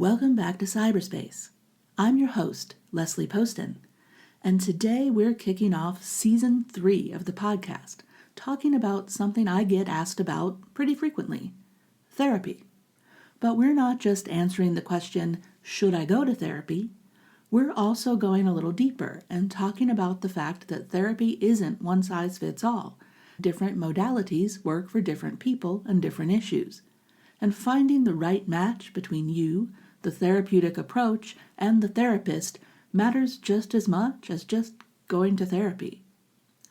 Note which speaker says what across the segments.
Speaker 1: Welcome back to PsyberSpace. I'm your host, Leslie Poston, and today we're kicking off Season 3 of the podcast, talking about something I get asked about pretty frequently, therapy. But we're not just answering the question, should I go to therapy? We're also going a little deeper and talking about the fact that therapy isn't one size fits all. Different modalities work for different people and different issues. And finding the right match between you, the therapeutic approach, and the therapist matters just as much as just going to therapy.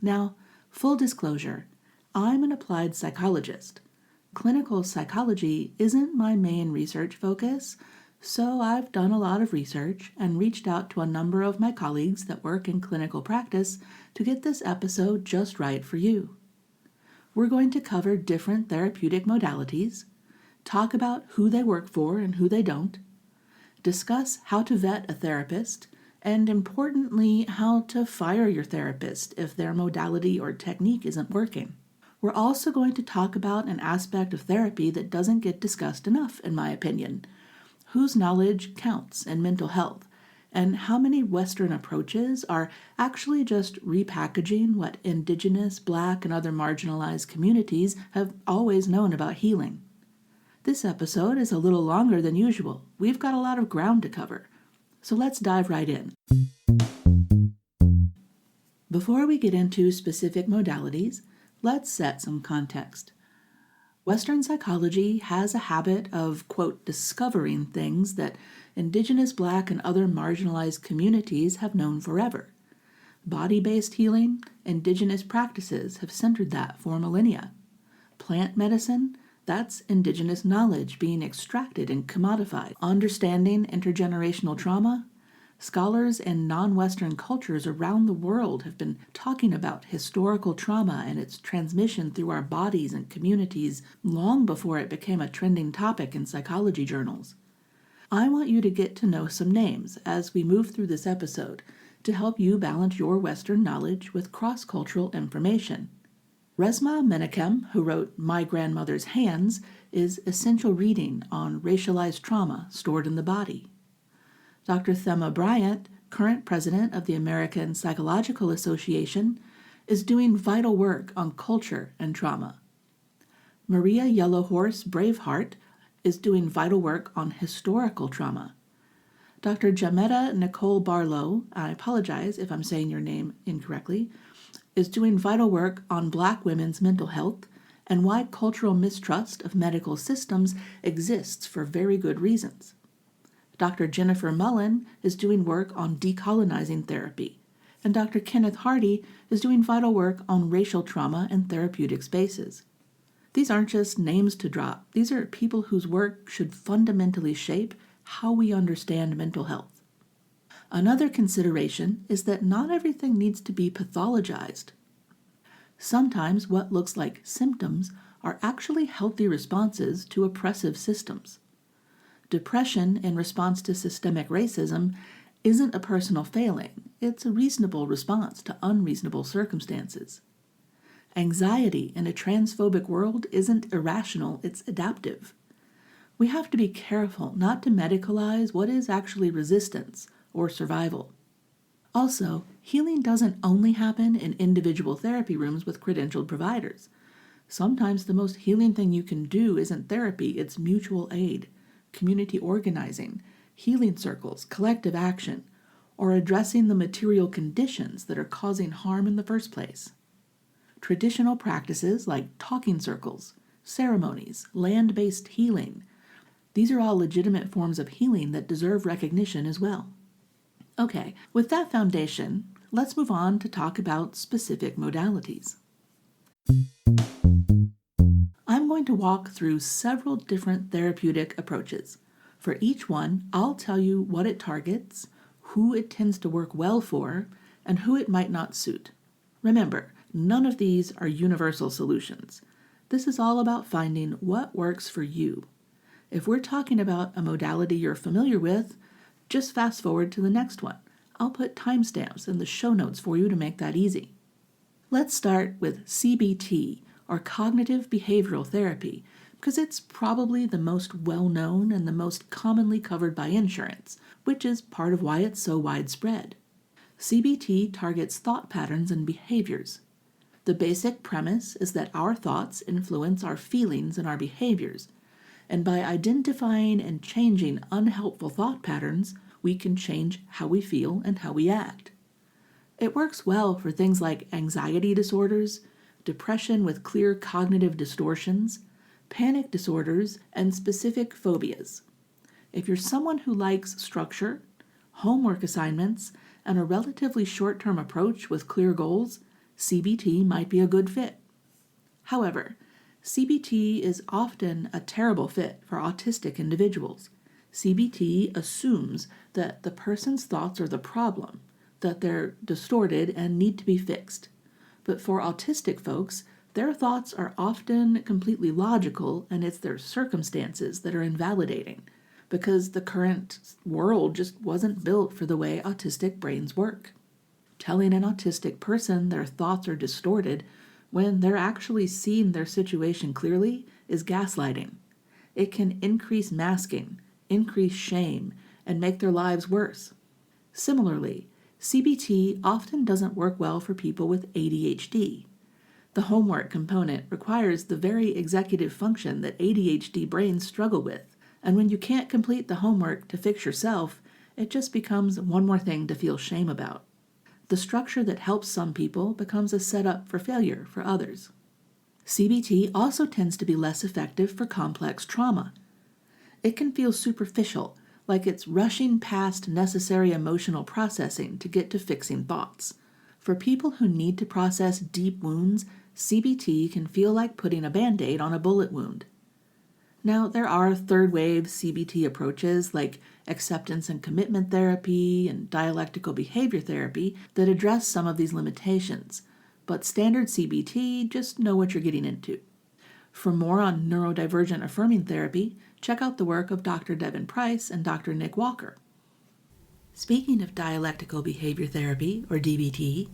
Speaker 1: Now, full disclosure, I'm an applied psychologist. Clinical psychology isn't my main research focus, so I've done a lot of research and reached out to a number of my colleagues that work in clinical practice to get this episode just right for you. We're going to cover different therapeutic modalities, talk about who they work for and who they don't, discuss how to vet a therapist, and importantly, how to fire your therapist if their modality or technique isn't working. We're also going to talk about an aspect of therapy that doesn't get discussed enough, in my opinion. Whose knowledge counts in mental health, and how many Western approaches are actually just repackaging what Indigenous, Black, and other marginalized communities have always known about healing. This episode is a little longer than usual. We've got a lot of ground to cover. So let's dive right in. Before we get into specific modalities, let's set some context. Western psychology has a habit of, quote, discovering things that Indigenous, Black, and other marginalized communities have known forever. Body-based healing, Indigenous practices have centered that for millennia. Plant medicine, that's Indigenous knowledge being extracted and commodified. Understanding intergenerational trauma, scholars in non-Western cultures around the world have been talking about historical trauma and its transmission through our bodies and communities long before it became a trending topic in psychology journals. I want you to get to know some names as we move through this episode to help you balance your Western knowledge with cross-cultural information. Resmaa Menakem, who wrote My Grandmother's Hands, is essential reading on racialized trauma stored in the body. Dr. Thema Bryant, current president of the American Psychological Association, is doing vital work on culture and trauma. Maria Yellowhorse Braveheart is doing vital work on historical trauma. Dr. Jametta Nicole Barlow, I apologize if I'm saying your name incorrectly, is doing vital work on Black women's mental health and why cultural mistrust of medical systems exists for very good reasons. Dr. Jennifer Mullen is doing work on decolonizing therapy, and Dr. Kenneth Hardy is doing vital work on racial trauma and therapeutic spaces. These aren't just names to drop. These are people whose work should fundamentally shape how we understand mental health. Another consideration is that not everything needs to be pathologized. Sometimes what looks like symptoms are actually healthy responses to oppressive systems. Depression in response to systemic racism isn't a personal failing. It's a reasonable response to unreasonable circumstances. Anxiety in a transphobic world isn't irrational, it's adaptive. We have to be careful not to medicalize what is actually resistance or survival. Also, healing doesn't only happen in individual therapy rooms with credentialed providers. Sometimes the most healing thing you can do isn't therapy, it's mutual aid, community organizing, healing circles, collective action, or addressing the material conditions that are causing harm in the first place. Traditional practices like talking circles, ceremonies, land-based healing, these are all legitimate forms of healing that deserve recognition as well. Okay, with that foundation, let's move on to talk about specific modalities. I'm going to walk through several different therapeutic approaches. For each one, I'll tell you what it targets, who it tends to work well for, and who it might not suit. Remember, none of these are universal solutions. This is all about finding what works for you. If we're talking about a modality you're familiar with, just fast forward to the next one. I'll put timestamps in the show notes for you to make that easy. Let's start with CBT, or Cognitive Behavioral Therapy, because it's probably the most well-known and the most commonly covered by insurance, which is part of why it's so widespread. CBT targets thought patterns and behaviors. The basic premise is that our thoughts influence our feelings and our behaviors, and by identifying and changing unhelpful thought patterns, we can change how we feel and how we act. It works well for things like anxiety disorders, depression with clear cognitive distortions, panic disorders, and specific phobias. If you're someone who likes structure, homework assignments, and a relatively short-term approach with clear goals, CBT might be a good fit. However, CBT is often a terrible fit for autistic individuals. CBT assumes that the person's thoughts are the problem, that they're distorted and need to be fixed. But for autistic folks, their thoughts are often completely logical, and it's their circumstances that are invalidating, because the current world just wasn't built for the way autistic brains work. Telling an autistic person their thoughts are distorted when they're actually seeing their situation clearly is gaslighting. It can increase masking, increase shame, and make their lives worse. Similarly, CBT often doesn't work well for people with ADHD. The homework component requires the very executive function that ADHD brains struggle with, and when you can't complete the homework to fix yourself, it just becomes one more thing to feel shame about. The structure that helps some people becomes a setup for failure for others. CBT also tends to be less effective for complex trauma. It can feel superficial, like it's rushing past necessary emotional processing to get to fixing thoughts. For people who need to process deep wounds, CBT can feel like putting a Band-Aid on a bullet wound. Now, there are third-wave CBT approaches like acceptance and commitment therapy and dialectical behavior therapy that address some of these limitations, but standard CBT, just know what you're getting into. For more on neurodivergent affirming therapy, check out the work of Dr. Devin Price and Dr. Nick Walker. Speaking of dialectical behavior therapy, or DBT,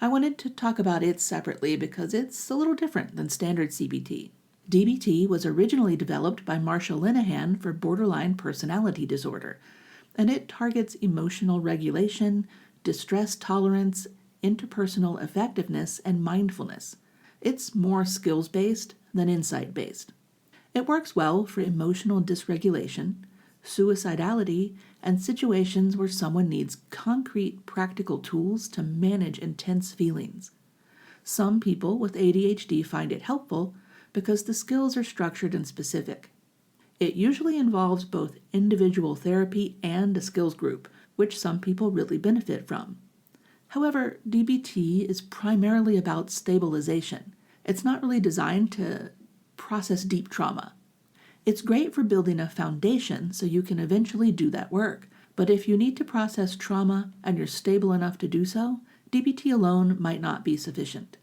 Speaker 1: I wanted to talk about it separately because it's a little different than standard CBT. DBT was originally developed by Marsha Linehan for borderline personality disorder, and it targets emotional regulation, distress tolerance, interpersonal effectiveness, and mindfulness. It's more skills-based than insight-based. It works well for emotional dysregulation, suicidality, and situations where someone needs concrete, practical tools to manage intense feelings. Some people with ADHD find it helpful because the skills are structured and specific. It usually involves both individual therapy and a skills group, which some people really benefit from. However, DBT is primarily about stabilization. It's not really designed to process deep trauma. It's great for building a foundation so you can eventually do that work, but if you need to process trauma and you're stable enough to do so, DBT alone might not be sufficient.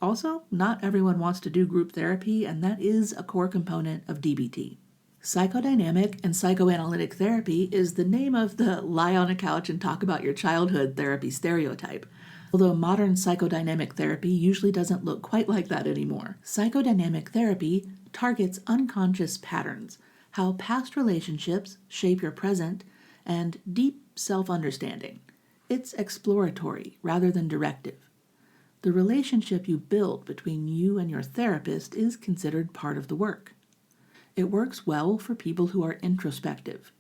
Speaker 1: Also, not everyone wants to do group therapy, and that is a core component of DBT. Psychodynamic and psychoanalytic therapy is the name of the lie on a couch and talk about your childhood therapy stereotype. Although modern psychodynamic therapy usually doesn't look quite like that anymore. Psychodynamic therapy targets unconscious patterns, how past relationships shape your present, and deep self-understanding. It's exploratory rather than directive. The relationship you build between you and your therapist is considered part of the work. It works well for people who are introspective,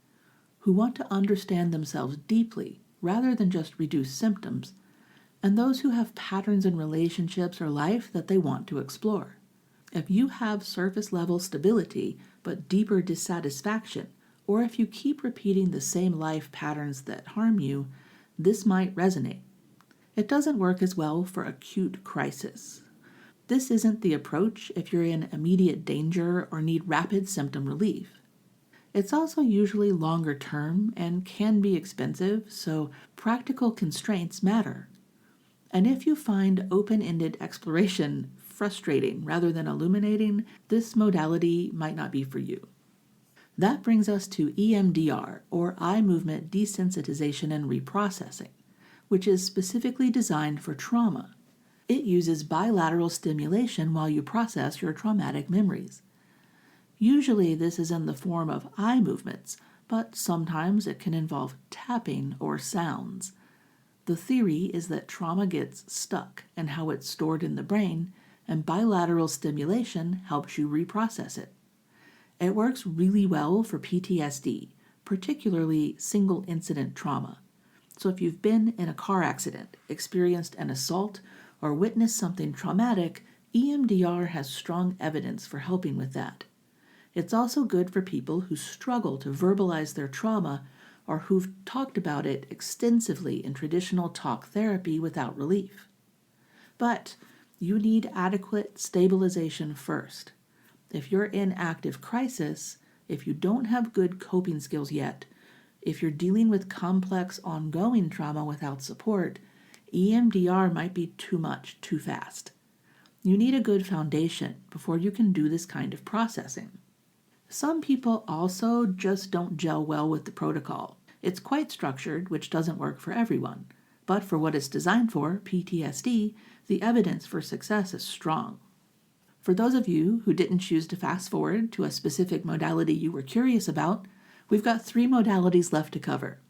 Speaker 1: who want to understand themselves deeply rather than just reduce symptoms, and those who have patterns in relationships or life that they want to explore. If you have surface-level stability but deeper dissatisfaction, or if you keep repeating the same life patterns that harm you, this might resonate. It doesn't work as well for acute crisis. This isn't the approach if you're in immediate danger or need rapid symptom relief. It's also usually longer term and can be expensive, so practical constraints matter. And if you find open-ended exploration frustrating rather than illuminating, this modality might not be for you. That brings us to EMDR, or eye movement desensitization and reprocessing, which is specifically designed for trauma. It uses bilateral stimulation while you process your traumatic memories. Usually this is in the form of eye movements, but sometimes it can involve tapping or sounds. The theory is that trauma gets stuck and how it's stored in the brain, and bilateral stimulation helps you reprocess it. It works really well for PTSD, particularly single incident trauma. So if you've been in a car accident, experienced an assault, or witnessed something traumatic, EMDR has strong evidence for helping with that. It's also good for people who struggle to verbalize their trauma or who've talked about it extensively in traditional talk therapy without relief. But you need adequate stabilization first. If you're in active crisis, if you don't have good coping skills yet, if you're dealing with complex ongoing trauma without support, EMDR might be too much too fast. You need a good foundation before you can do this kind of processing. Some people also just don't gel well with the protocol. It's quite structured, which doesn't work for everyone. But for what it's designed for, PTSD, the evidence for success is strong. For those of you who didn't choose to fast forward to a specific modality you were curious about, we've got 3 modalities left to cover.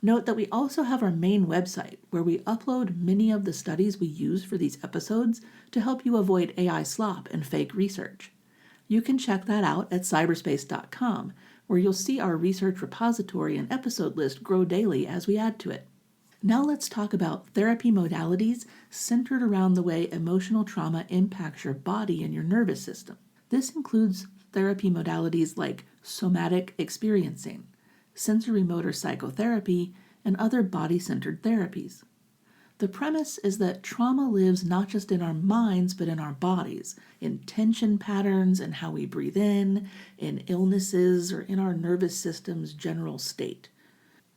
Speaker 1: Note that we also have our main website where we upload many of the studies we use for these episodes to help you avoid AI slop and fake research. You can check that out at PsyberSpace.com, where you'll see our research repository and episode list grow daily as we add to it. Now let's talk about therapy modalities centered around the way emotional trauma impacts your body and your nervous system. This includes therapy modalities like somatic experiencing, sensory motor psychotherapy, and other body-centered therapies. The premise is that trauma lives not just in our minds, but in our bodies, in tension patterns and how we breathe in illnesses, or in our nervous system's general state.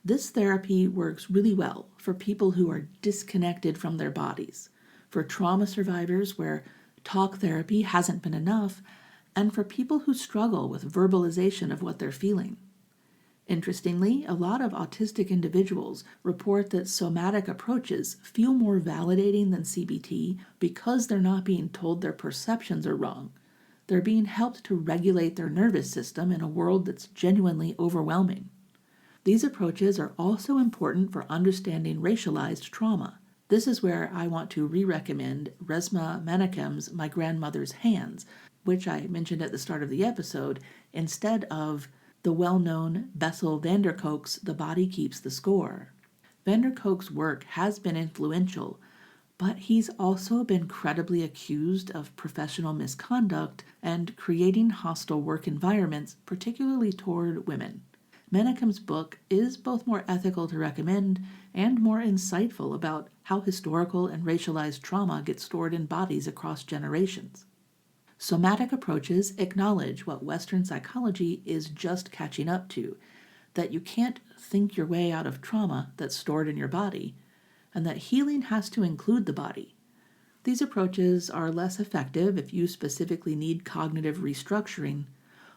Speaker 1: This therapy works really well for people who are disconnected from their bodies, for trauma survivors where talk therapy hasn't been enough, and for people who struggle with verbalization of what they're feeling. Interestingly, a lot of autistic individuals report that somatic approaches feel more validating than CBT because they're not being told their perceptions are wrong. They're being helped to regulate their nervous system in a world that's genuinely overwhelming. These approaches are also important for understanding racialized trauma. This is where I want to re-recommend Resmaa Menakem's My Grandmother's Hands, which I mentioned at the start of the episode, instead of the well-known Bessel van der Kolk's The Body Keeps the Score. Van der Kolk's work has been influential, but he's also been credibly accused of professional misconduct and creating hostile work environments, particularly toward women. Menakem's book is both more ethical to recommend and more insightful about how historical and racialized trauma gets stored in bodies across generations. Somatic approaches acknowledge what Western psychology is just catching up to, that you can't think your way out of trauma that's stored in your body, and that healing has to include the body. These approaches are less effective if you specifically need cognitive restructuring,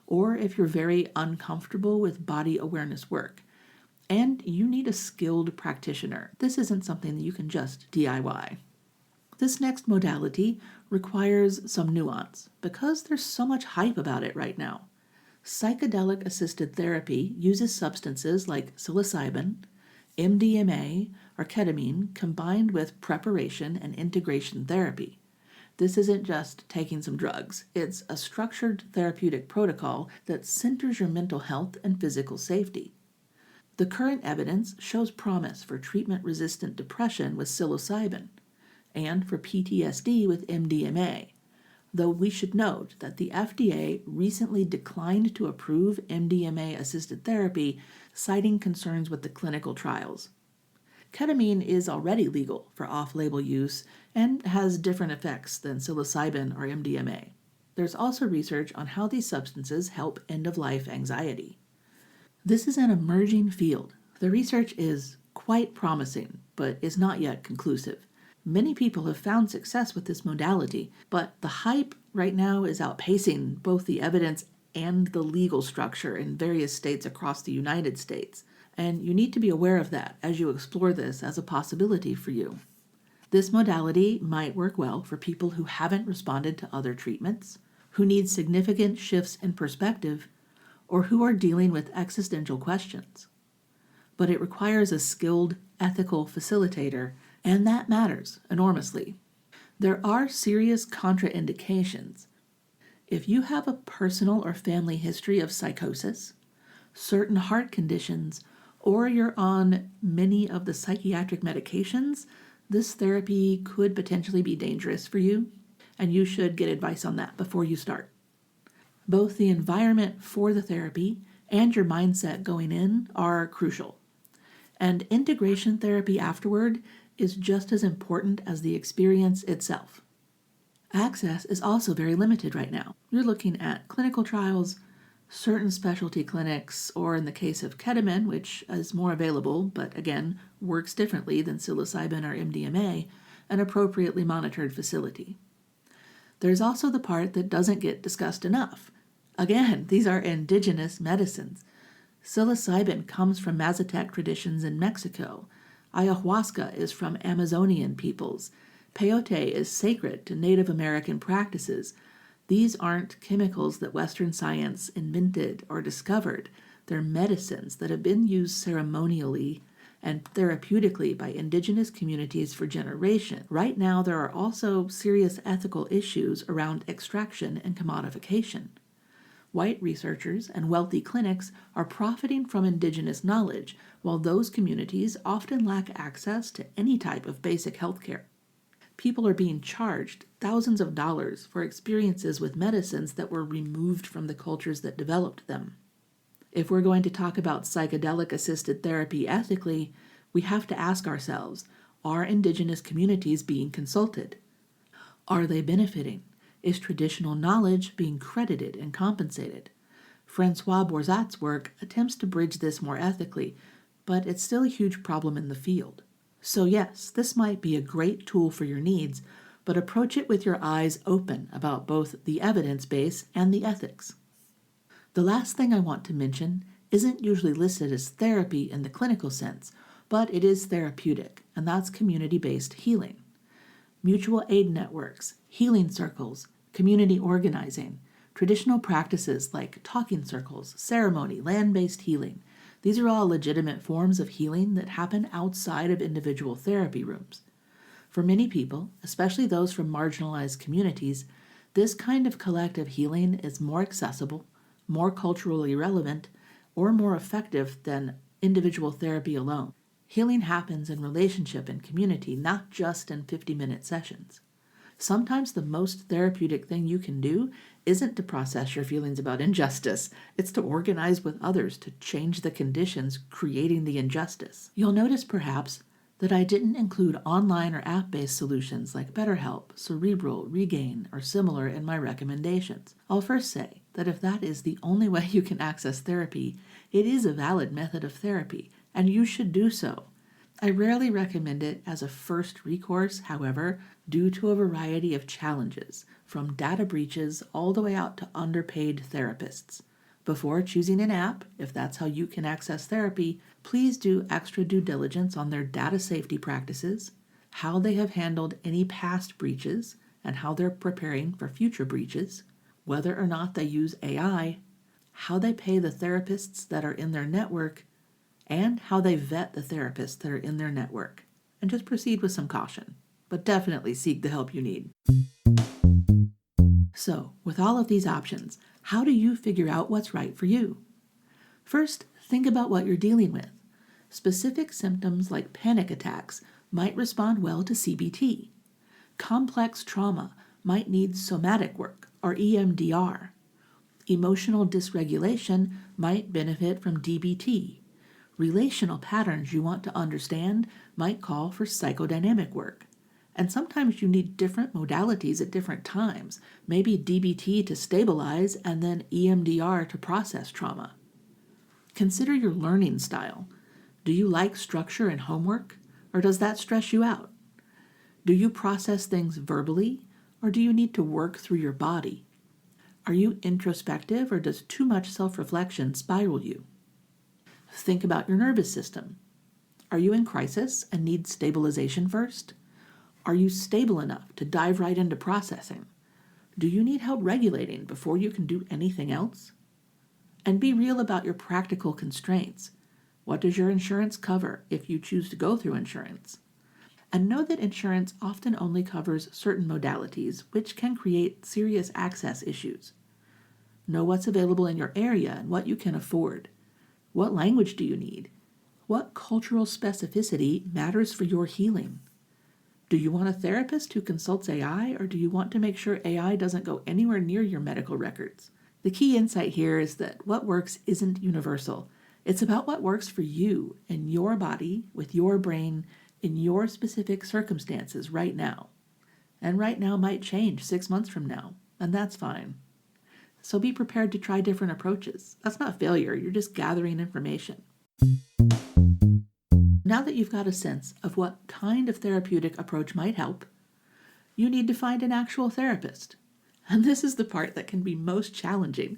Speaker 1: or if you're very uncomfortable with body awareness work, and you need a skilled practitioner. This isn't something that you can just DIY. This next modality requires some nuance because there's so much hype about it right now. Psychedelic-assisted therapy uses substances like psilocybin, MDMA, or ketamine combined with preparation and integration therapy. This isn't just taking some drugs. It's a structured therapeutic protocol that centers your mental health and physical safety. The current evidence shows promise for treatment-resistant depression with psilocybin, and for PTSD with MDMA, though we should note that the FDA recently declined to approve MDMA-assisted therapy, citing concerns with the clinical trials. Ketamine is already legal for off-label use and has different effects than psilocybin or MDMA. There's also research on how these substances help end-of-life anxiety. This is an emerging field. The research is quite promising, but is not yet conclusive. Many people have found success with this modality, but the hype right now is outpacing both the evidence and the legal structure in various states across the United States, and you need to be aware of that as you explore this as a possibility for you. This modality might work well for people who haven't responded to other treatments, who need significant shifts in perspective, or who are dealing with existential questions. But it requires a skilled, ethical facilitator, and that matters enormously. There are serious contraindications. If you have a personal or family history of psychosis, certain heart conditions, or you're on many of the psychiatric medications, this therapy could potentially be dangerous for you, and you should get advice on that before you start. Both the environment for the therapy and your mindset going in are crucial. And integration therapy afterward is just as important as the experience itself. Access is also very limited right now. You're looking at clinical trials, certain specialty clinics, or in the case of ketamine, which is more available, but again, works differently than psilocybin or MDMA, an appropriately monitored facility. There's also the part that doesn't get discussed enough. Again, these are indigenous medicines. Psilocybin comes from Mazatec traditions in Mexico. Ayahuasca is from Amazonian peoples. Peyote is sacred to Native American practices. These aren't chemicals that Western science invented or discovered. They're medicines that have been used ceremonially and therapeutically by indigenous communities for generations. Right now, there are also serious ethical issues around extraction and commodification. White researchers and wealthy clinics are profiting from indigenous knowledge, while those communities often lack access to any type of basic health care. People are being charged thousands of dollars for experiences with medicines that were removed from the cultures that developed them. If we're going to talk about psychedelic-assisted therapy ethically, we have to ask ourselves, are indigenous communities being consulted? Are they benefiting? Is traditional knowledge being credited and compensated? Francois Borzat's work attempts to bridge this more ethically, but it's still a huge problem in the field. So yes, this might be a great tool for your needs, but approach it with your eyes open about both the evidence base and the ethics. The last thing I want to mention isn't usually listed as therapy in the clinical sense, but it is therapeutic, and that's community-based healing. Mutual aid networks, healing circles, community organizing, traditional practices like talking circles, ceremony, land-based healing. These are all legitimate forms of healing that happen outside of individual therapy rooms. For many people, especially those from marginalized communities, this kind of collective healing is more accessible, more culturally relevant, or more effective than individual therapy alone. Healing happens in relationship and community, not just in 50-minute sessions. Sometimes the most therapeutic thing you can do isn't to process your feelings about injustice, it's to organize with others to change the conditions creating the injustice. You'll notice perhaps that I didn't include online or app-based solutions like BetterHelp, Cerebral, Regain, or similar in my recommendations. I'll first say that if that is the only way you can access therapy, it is a valid method of therapy, and you should do so. I rarely recommend it as a first recourse, however, due to a variety of challenges, from data breaches all the way out to underpaid therapists. Before choosing an app, if that's how you can access therapy, please do extra due diligence on their data safety practices, how they have handled any past breaches, and how they're preparing for future breaches, whether or not they use AI, how they pay the therapists that are in their network, and how they vet the therapists that are in their network. And just proceed with some caution, but definitely seek the help you need. So, with all of these options, how do you figure out what's right for you? First, think about what you're dealing with. Specific symptoms like panic attacks might respond well to CBT. Complex trauma might need somatic work or EMDR. Emotional dysregulation might benefit from DBT. Relational patterns you want to understand might call for psychodynamic work. And sometimes you need different modalities at different times, maybe DBT to stabilize and then EMDR to process trauma. Consider your learning style. Do you like structure and homework, or does that stress you out? Do you process things verbally, or do you need to work through your body? Are you introspective, or does too much self-reflection spiral you? Think about your nervous system. Are you in crisis and need stabilization first? Are you stable enough to dive right into processing? Do you need help regulating before you can do anything else? And be real about your practical constraints. What does your insurance cover if you choose to go through insurance? And know that insurance often only covers certain modalities, which can create serious access issues. Know what's available in your area and what you can afford. What language do you need? What cultural specificity matters for your healing? Do you want a therapist who consults AI, or do you want to make sure AI doesn't go anywhere near your medical records? The key insight here is that what works isn't universal. It's about what works for you and your body, with your brain, in your specific circumstances right now. And right now might change 6 months from now, and that's fine. So be prepared to try different approaches. That's not failure, you're just gathering information. Now that you've got a sense of what kind of therapeutic approach might help, you need to find an actual therapist. And this is the part that can be most challenging,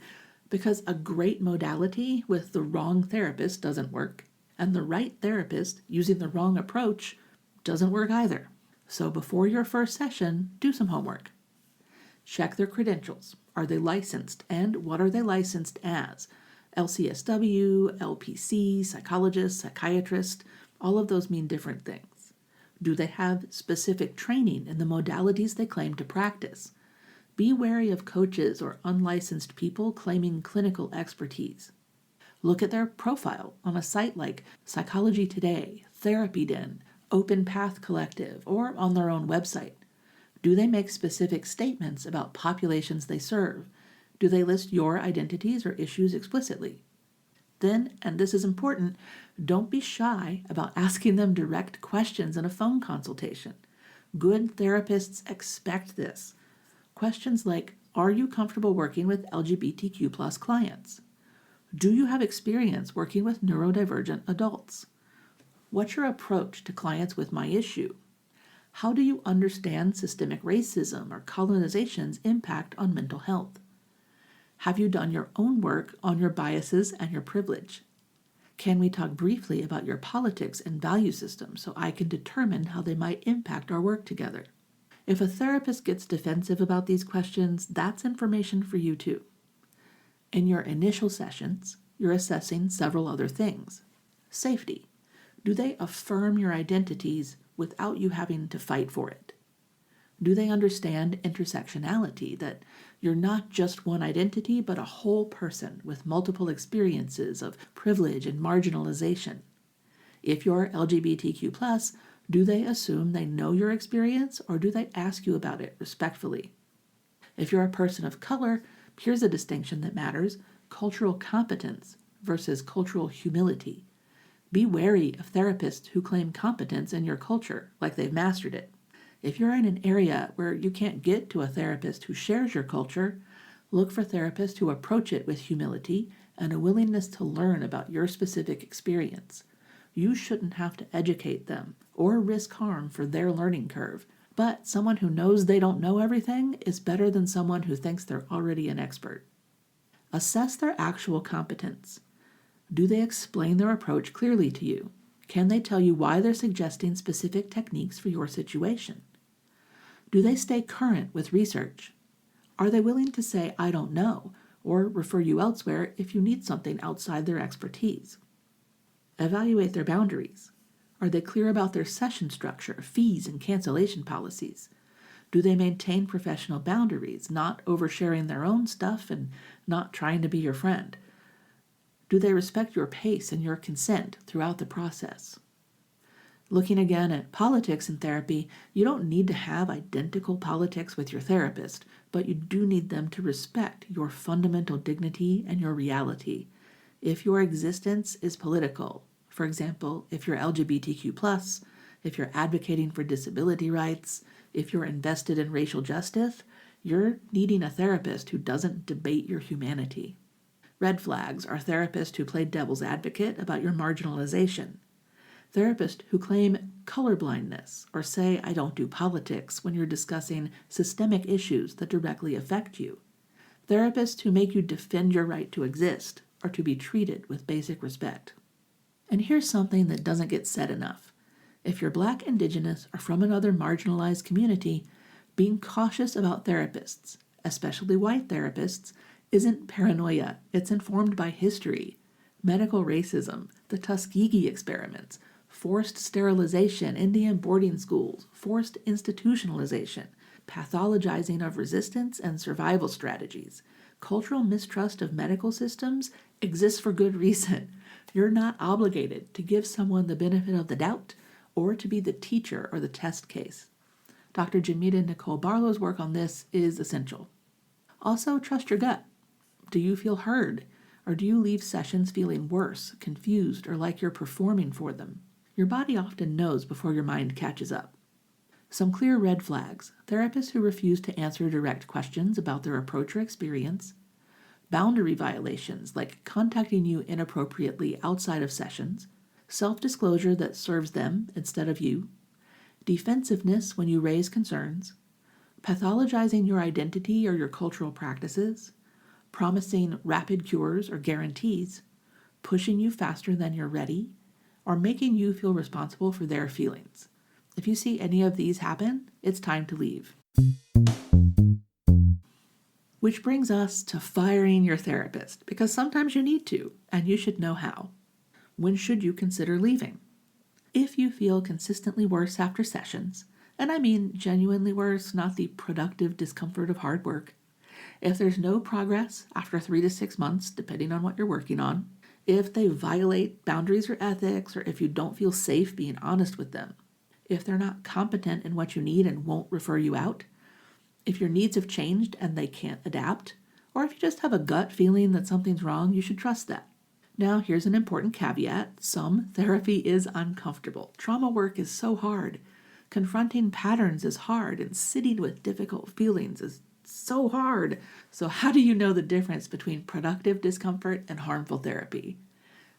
Speaker 1: because a great modality with the wrong therapist doesn't work, and the right therapist using the wrong approach doesn't work either. So before your first session, do some homework. Check their credentials. Are they licensed? And what are they licensed as? LCSW, LPC, psychologist, psychiatrist, all of those mean different things. Do they have specific training in the modalities they claim to practice? Be wary of coaches or unlicensed people claiming clinical expertise. Look at their profile on a site like Psychology Today, Therapeutic, Open Path Collective, or on their own website. Do they make specific statements about populations they serve? Do they list your identities or issues explicitly? Then, and this is important, don't be shy about asking them direct questions in a phone consultation. Good therapists expect this. Questions like, are you comfortable working with LGBTQ+ clients? Do you have experience working with neurodivergent adults? What's your approach to clients with my issue? How do you understand systemic racism or colonization's impact on mental health? Have you done your own work on your biases and your privilege? Can we talk briefly about your politics and value system so I can determine how they might impact our work together? If a therapist gets defensive about these questions, that's information for you too. In your initial sessions, you're assessing several other things. Safety. Do they affirm your identities without you having to fight for it? Do they understand intersectionality, that you're not just one identity, but a whole person with multiple experiences of privilege and marginalization? If you're LGBTQ+, do they assume they know your experience, or do they ask you about it respectfully? If you're a person of color, here's a distinction that matters: cultural competence versus cultural humility. Be wary of therapists who claim competence in your culture, like they've mastered it. If you're in an area where you can't get to a therapist who shares your culture, look for therapists who approach it with humility and a willingness to learn about your specific experience. You shouldn't have to educate them or risk harm for their learning curve, but someone who knows they don't know everything is better than someone who thinks they're already an expert. Assess their actual competence. Do they explain their approach clearly to you? Can they tell you why they're suggesting specific techniques for your situation? Do they stay current with research? Are they willing to say, I don't know, or refer you elsewhere if you need something outside their expertise? Evaluate their boundaries. Are they clear about their session structure, fees, and cancellation policies? Do they maintain professional boundaries, not oversharing their own stuff and not trying to be your friend? Do they respect your pace and your consent throughout the process? Looking again at politics in therapy, you don't need to have identical politics with your therapist, but you do need them to respect your fundamental dignity and your reality. If your existence is political, for example, if you're LGBTQ+, if you're advocating for disability rights, if you're invested in racial justice, you're needing a therapist who doesn't debate your humanity. Red flags are therapists who play devil's advocate about your marginalization. Therapists who claim colorblindness or say, I don't do politics when you're discussing systemic issues that directly affect you. Therapists who make you defend your right to exist or to be treated with basic respect. And here's something that doesn't get said enough. If you're Black, Indigenous, or from another marginalized community, being cautious about therapists, especially white therapists, isn't paranoia. It's informed by history, medical racism, the Tuskegee experiments, forced sterilization, Indian boarding schools, forced institutionalization, pathologizing of resistance and survival strategies. Cultural mistrust of medical systems exists for good reason. You're not obligated to give someone the benefit of the doubt or to be the teacher or the test case. Dr. Jamita Nicole Barlow's work on this is essential. Also, trust your gut. Do you feel heard? Or do you leave sessions feeling worse, confused, or like you're performing for them? Your body often knows before your mind catches up. Some clear red flags: therapists who refuse to answer direct questions about their approach or experience, boundary violations like contacting you inappropriately outside of sessions, self-disclosure that serves them instead of you, defensiveness when you raise concerns, pathologizing your identity or your cultural practices, promising rapid cures or guarantees, pushing you faster than you're ready, or making you feel responsible for their feelings. If you see any of these happen, it's time to leave. Which brings us to firing your therapist, because sometimes you need to, and you should know how. When should you consider leaving? If you feel consistently worse after sessions, and I mean genuinely worse, not the productive discomfort of hard work, if there's no progress after 3 to 6 months, depending on what you're working on, if they violate boundaries or ethics, or if you don't feel safe being honest with them, if they're not competent in what you need and won't refer you out, if your needs have changed and they can't adapt, or if you just have a gut feeling that something's wrong, you should trust that. Now, here's an important caveat. Some therapy is uncomfortable. Trauma work is so hard. Confronting patterns is hard, and sitting with difficult feelings is so hard. So how do you know the difference between productive discomfort and harmful therapy?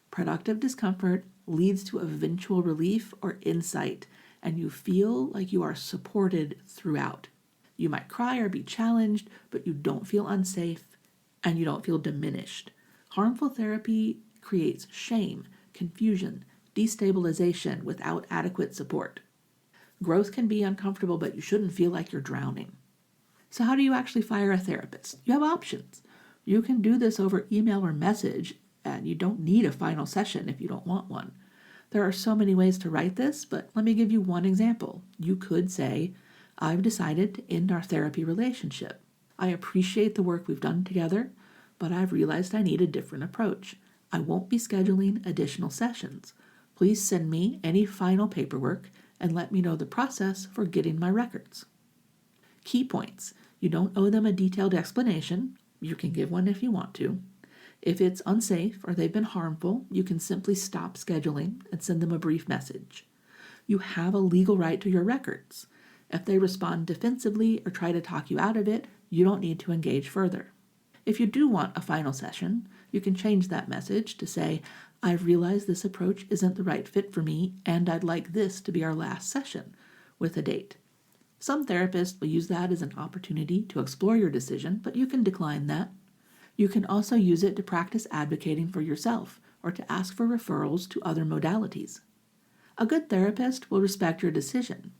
Speaker 1: Productive discomfort leads to eventual relief or insight, and you feel like you are supported throughout. You might cry or be challenged, but you don't feel unsafe and you don't feel diminished. Harmful therapy creates shame, confusion, destabilization without adequate support. Growth can be uncomfortable, but you shouldn't feel like you're drowning. So how do you actually fire a therapist? You have options. You can do this over email or message, and you don't need a final session if you don't want one. There are so many ways to write this, but let me give you one example. You could say, I've decided to end our therapy relationship. I appreciate the work we've done together, but I've realized I need a different approach. I won't be scheduling additional sessions. Please send me any final paperwork and let me know the process for getting my records. Key points. You don't owe them a detailed explanation. You can give one if you want to. If it's unsafe or they've been harmful, you can simply stop scheduling and send them a brief message. You have a legal right to your records. If they respond defensively or try to talk you out of it, you don't need to engage further. If you do want a final session, you can change that message to say, I've realized this approach isn't the right fit for me, and I'd like this to be our last session, with a date. Some therapists will use that as an opportunity to explore your decision, but you can decline that. You can also use it to practice advocating for yourself or to ask for referrals to other modalities. A good therapist will respect your decision.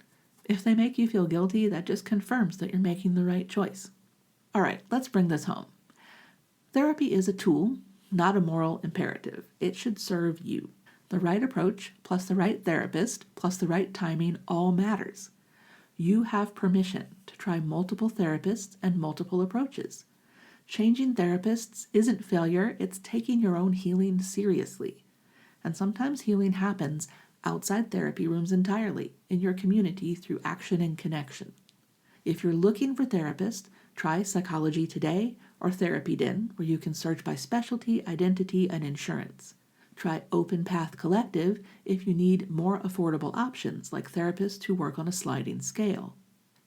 Speaker 1: If they make you feel guilty, that just confirms that you're making the right choice. All right, let's bring this home. Therapy is a tool, not a moral imperative. It should serve you. The right approach, plus the right therapist, plus the right timing all matters. You have permission to try multiple therapists and multiple approaches. Changing therapists isn't failure, it's taking your own healing seriously. And sometimes healing happens outside therapy rooms entirely, in your community through action and connection. If you're looking for therapists, try Psychology Today or Therapy Den, where you can search by specialty, identity, and insurance. Try Open Path Collective if you need more affordable options like therapists who work on a sliding scale.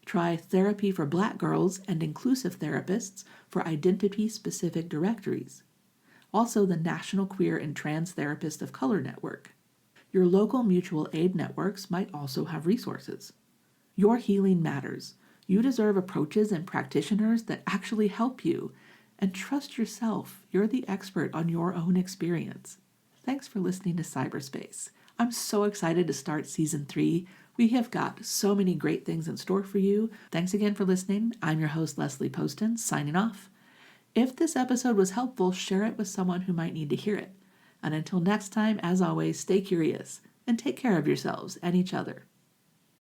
Speaker 1: Try Therapy for Black Girls and Inclusive Therapists for identity-specific directories. Also the National Queer and Trans Therapist of Color Network. Your local mutual aid networks might also have resources. Your healing matters. You deserve approaches and practitioners that actually help you. And trust yourself. You're the expert on your own experience. Thanks for listening to PsyberSpace. I'm so excited to start Season 3 We have got so many great things in store for you. Thanks again for listening. I'm your host, Leslie Poston, signing off. If this episode was helpful, share it with someone who might need to hear it. And until next time, as always, stay curious and take care of yourselves and each other.